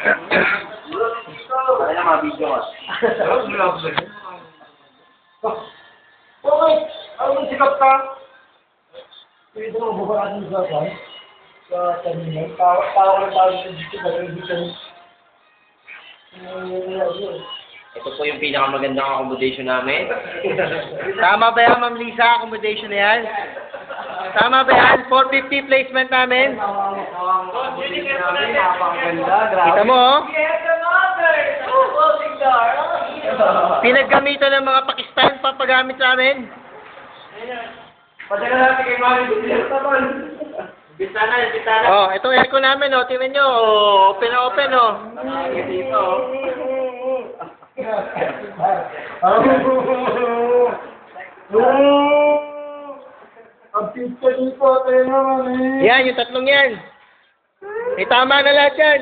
Kaya na mga video ka. Okay, ano sikat ka? Pwede mo bubara natin sa kwan? Sa terminal. Tawa ko lang tayo dito. Ito po yung pinakamagandang accommodation namin. Tama ba yan, Ma'am Lisa? Accommodation na yan? Tama ba yan? 450 placement namin? Kita mo, oh. Pinaggamitan ng mga Pakistan papagamit sa amin. Padala natin kay Mami Tabal. Bintana, bintana. Oh, itong aircon namin, oh. Tingnan nyo, oh. Open na open, oh. Dito, oh. Ang pizza dito, tayo naman eh. Yan, yung tatlong yan. Tama na lahat yan.